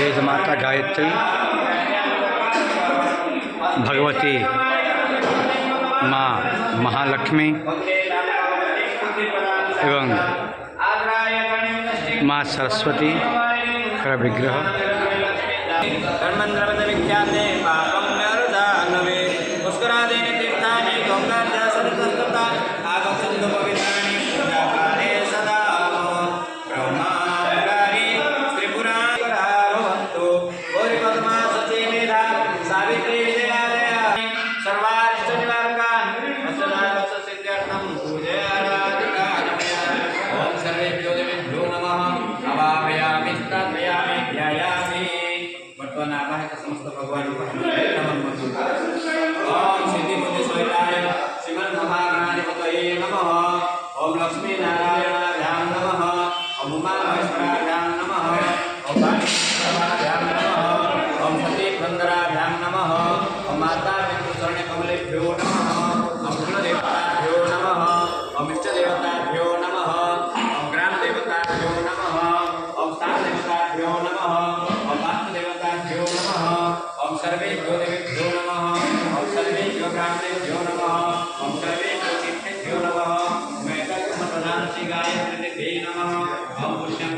वेद माता गायत्री, भगवती माँ महालक्ष्मी एवं माँ सरस्वती का विग्रह। समस्त भगवान ओम सिद्धि बुद्धि सहिताय श्रीमन् महागणाधिपतये नमः। ओम लक्ष्मी नारायणाभ्यां नमः। ओम उमा महेश्वराभ्यां नमः। ओम वाणीभ्यां नमः। ओम सती बंदराभ्यां नमः। ओम माता पितृचरण कमलेभ्यो नमः। ओम कुलदेवताभ्यो नमः। ओम इष्टदेवताभ्यो नमः। ओम ग्रामदेवताभ्यो नमः। ओम स्थानदेवताभ्यो नमः। ओम वास्तुदेवताभ्यो नमः। ओम सर्वेभ्यो देवेभ्यो नमः। ओम सर्वेभ्यो ब्राह्मणेभ्यो नमः। ओम सर्वेभ्यो तीर्थेभ्यो नमः। ओम एकैकमतदानस्य गायत्रीदेवी नमः। ओम पुष्यं